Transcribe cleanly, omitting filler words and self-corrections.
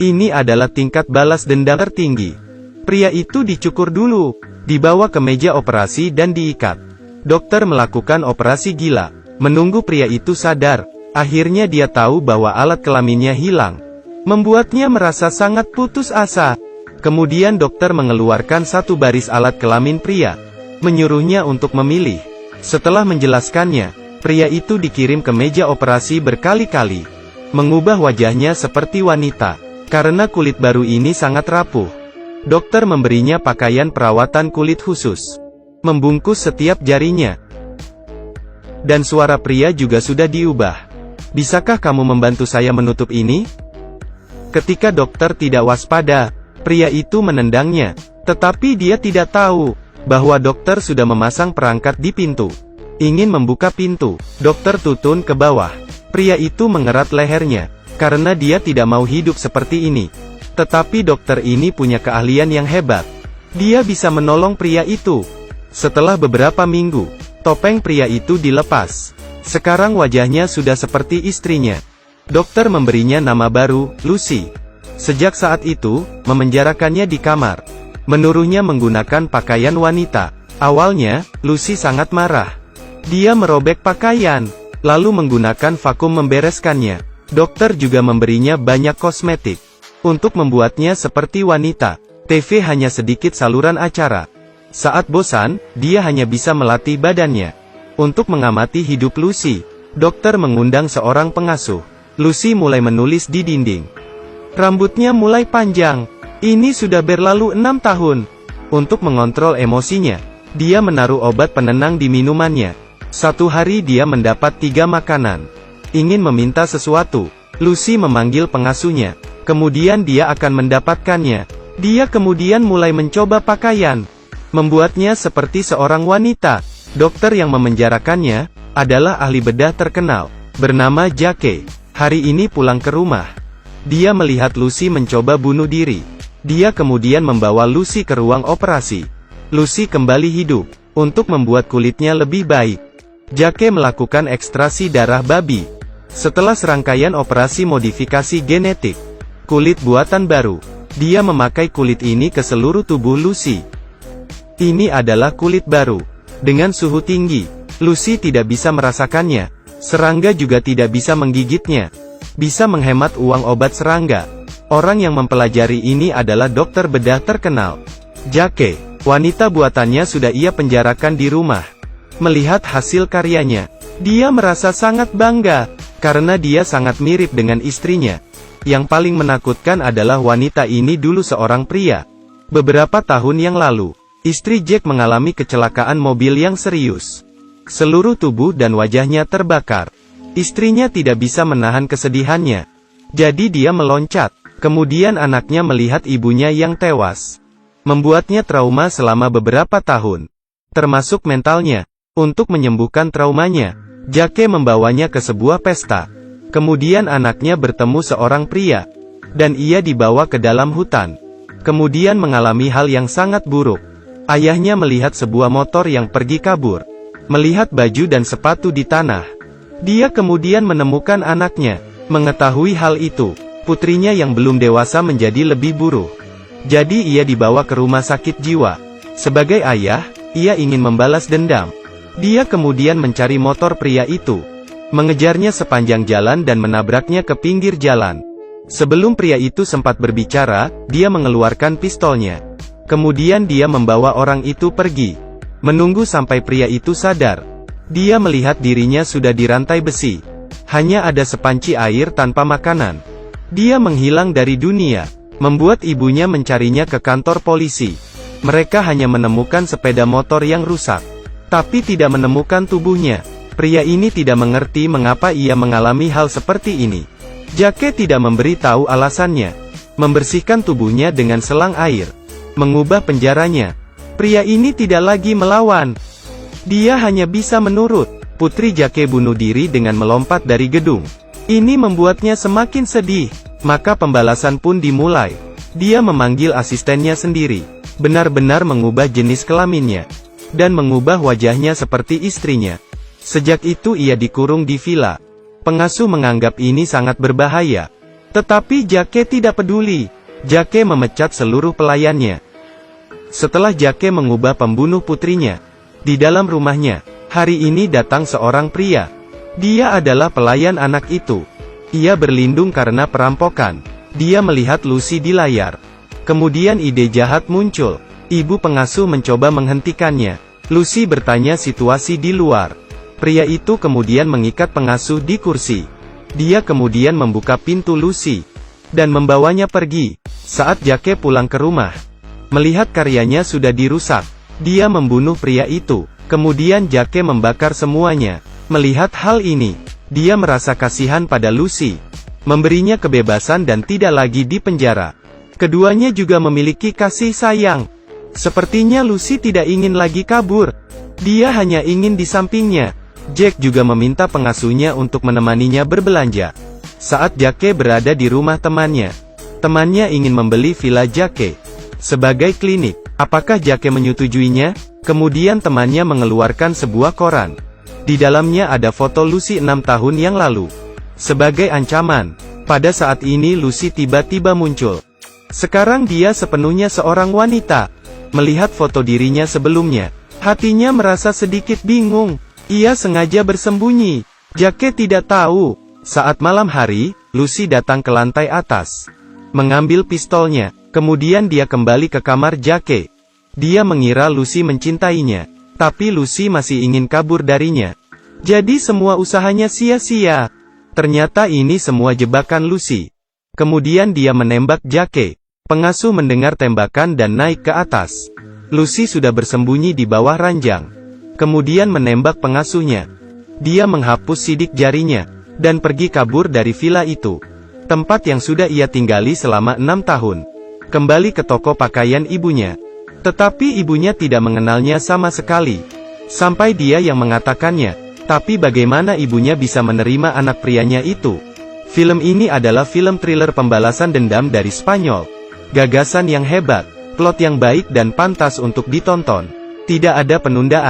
Ini adalah tingkat balas dendam tertinggi. Pria itu dicukur dulu, dibawa ke meja operasi dan diikat. Dokter melakukan operasi gila, menunggu pria itu sadar. Akhirnya dia tahu bahwa alat kelaminnya hilang. Membuatnya merasa sangat putus asa. Kemudian dokter mengeluarkan satu baris alat kelamin pria, menyuruhnya untuk memilih. Setelah menjelaskannya, pria itu dikirim ke meja operasi berkali-kali, mengubah wajahnya seperti wanita, karena kulit baru ini sangat rapuh. Dokter memberinya pakaian perawatan kulit khusus, membungkus setiap jarinya. Dan suara pria juga sudah diubah. Bisakah kamu membantu saya menutup ini? Ketika dokter tidak waspada, pria itu menendangnya. Tetapi dia tidak tahu bahwa dokter sudah memasang perangkat di pintu. Ingin membuka pintu, dokter tutun ke bawah. Pria itu mengerat lehernya, karena dia tidak mau hidup seperti ini. Tetapi dokter ini punya keahlian yang hebat. Dia bisa menolong pria itu. Setelah beberapa minggu, topeng pria itu dilepas. Sekarang wajahnya sudah seperti istrinya. Dokter memberinya nama baru, Lucy. Sejak saat itu, memenjarakannya di kamar. Menuruhnya menggunakan pakaian wanita. Awalnya, Lucy sangat marah. Dia merobek pakaian, lalu menggunakan vakum membereskannya. Dokter juga memberinya banyak kosmetik untuk membuatnya seperti wanita. TV hanya sedikit saluran acara. Saat bosan, dia hanya bisa melatih badannya. Untuk mengamati hidup Lucy, dokter mengundang seorang pengasuh. Lucy mulai menulis di dinding. Rambutnya mulai panjang. Ini sudah berlalu 6 tahun. Untuk mengontrol emosinya, dia menaruh obat penenang di minumannya. Satu hari dia mendapat 3 makanan. Ingin meminta sesuatu, Lucy memanggil pengasuhnya. Kemudian dia akan mendapatkannya. Dia kemudian mulai mencoba pakaian, membuatnya seperti seorang wanita. Dokter yang memenjarakannya adalah ahli bedah terkenal, bernama Jake. Hari ini pulang ke rumah, dia melihat Lucy mencoba bunuh diri. Dia kemudian membawa Lucy ke ruang operasi. Lucy kembali hidup, untuk membuat kulitnya lebih baik. Jake melakukan ekstraksi darah babi. Setelah serangkaian operasi modifikasi genetik, kulit buatan baru, dia memakai kulit ini ke seluruh tubuh Lucy. Ini adalah kulit baru, dengan suhu tinggi. Lucy tidak bisa merasakannya. Serangga juga tidak bisa menggigitnya. Bisa menghemat uang obat serangga. Orang yang mempelajari ini adalah dokter bedah terkenal, Jake. Wanita buatannya sudah ia penjarakan di rumah. Melihat hasil karyanya, dia merasa sangat bangga, karena dia sangat mirip dengan istrinya. Yang paling menakutkan adalah wanita ini dulu seorang pria. Beberapa tahun yang lalu, istri Jack mengalami kecelakaan mobil yang serius. Seluruh tubuh dan wajahnya terbakar. Istrinya tidak bisa menahan kesedihannya. Jadi dia meloncat. Kemudian anaknya melihat ibunya yang tewas. Membuatnya trauma selama beberapa tahun. Termasuk mentalnya. Untuk menyembuhkan traumanya, Jake membawanya ke sebuah pesta. Kemudian anaknya bertemu seorang pria, dan ia dibawa ke dalam hutan. Kemudian mengalami hal yang sangat buruk. Ayahnya melihat sebuah motor yang pergi kabur. Melihat baju dan sepatu di tanah. Dia kemudian menemukan anaknya. Mengetahui hal itu, putrinya yang belum dewasa menjadi lebih buruk. Jadi ia dibawa ke rumah sakit jiwa. Sebagai ayah, ia ingin membalas dendam. Dia kemudian mencari motor pria itu, mengejarnya sepanjang jalan dan menabraknya ke pinggir jalan. Sebelum pria itu sempat berbicara, dia mengeluarkan pistolnya. Kemudian dia membawa orang itu pergi. Menunggu sampai pria itu sadar. Dia melihat dirinya sudah dirantai besi. Hanya ada sepanci air tanpa makanan. Dia menghilang dari dunia, membuat ibunya mencarinya ke kantor polisi. Mereka hanya menemukan sepeda motor yang rusak, tapi tidak menemukan tubuhnya. Pria ini tidak mengerti mengapa ia mengalami hal seperti ini. Jake tidak memberi tahu alasannya. Membersihkan tubuhnya dengan selang air, mengubah penjaranya. Pria ini tidak lagi melawan. Dia hanya bisa menurut. Putri Jake bunuh diri dengan melompat dari gedung. Ini membuatnya semakin sedih. Maka pembalasan pun dimulai. Dia memanggil asistennya sendiri, benar-benar mengubah jenis kelaminnya, dan mengubah wajahnya seperti istrinya. Sejak itu ia dikurung di villa. Pengasuh menganggap ini sangat berbahaya. Tetapi Jake tidak peduli. Jake memecat seluruh pelayannya. Setelah Jake mengubah pembunuh putrinya di dalam rumahnya, hari ini datang seorang pria. Dia adalah pelayan anak itu. Ia berlindung karena perampokan. Dia melihat Lucy di layar. Kemudian ide jahat muncul. Ibu pengasuh mencoba menghentikannya. Lucy bertanya situasi di luar. Pria itu kemudian mengikat pengasuh di kursi. Dia kemudian membuka pintu Lucy dan membawanya pergi. Saat Jake pulang ke rumah, melihat karyanya sudah dirusak, dia membunuh pria itu. Kemudian Jake membakar semuanya. Melihat hal ini, dia merasa kasihan pada Lucy, memberinya kebebasan dan tidak lagi di penjara. Keduanya juga memiliki kasih sayang. Sepertinya Lucy tidak ingin lagi kabur. Dia hanya ingin di sampingnya. Jack juga meminta pengasuhnya untuk menemaninya berbelanja. Saat Jake berada di rumah temannya, temannya ingin membeli villa Jake sebagai klinik. Apakah Jake menyetujuinya? Kemudian temannya mengeluarkan sebuah koran. Di dalamnya ada foto Lucy 6 tahun yang lalu. Sebagai ancaman, pada saat ini Lucy tiba-tiba muncul. Sekarang dia sepenuhnya seorang wanita. Melihat foto dirinya sebelumnya, hatinya merasa sedikit bingung. Ia sengaja bersembunyi. Jake tidak tahu. Saat malam hari, Lucy datang ke lantai atas, mengambil pistolnya. Kemudian dia kembali ke kamar Jake. Dia mengira Lucy mencintainya, tapi Lucy masih ingin kabur darinya. Jadi semua usahanya sia-sia. Ternyata ini semua jebakan Lucy. Kemudian dia menembak Jake. Pengasuh mendengar tembakan dan naik ke atas. Lucy sudah bersembunyi di bawah ranjang. Kemudian menembak pengasuhnya. Dia menghapus sidik jarinya dan pergi kabur dari villa itu, tempat yang sudah ia tinggali selama 6 tahun. Kembali ke toko pakaian ibunya. Tetapi ibunya tidak mengenalnya sama sekali. Sampai dia yang mengatakannya. Tapi bagaimana ibunya bisa menerima anak prianya itu? Film ini adalah film thriller pembalasan dendam dari Spanyol. Gagasan yang hebat, plot yang baik dan pantas untuk ditonton. Tidak ada penundaan.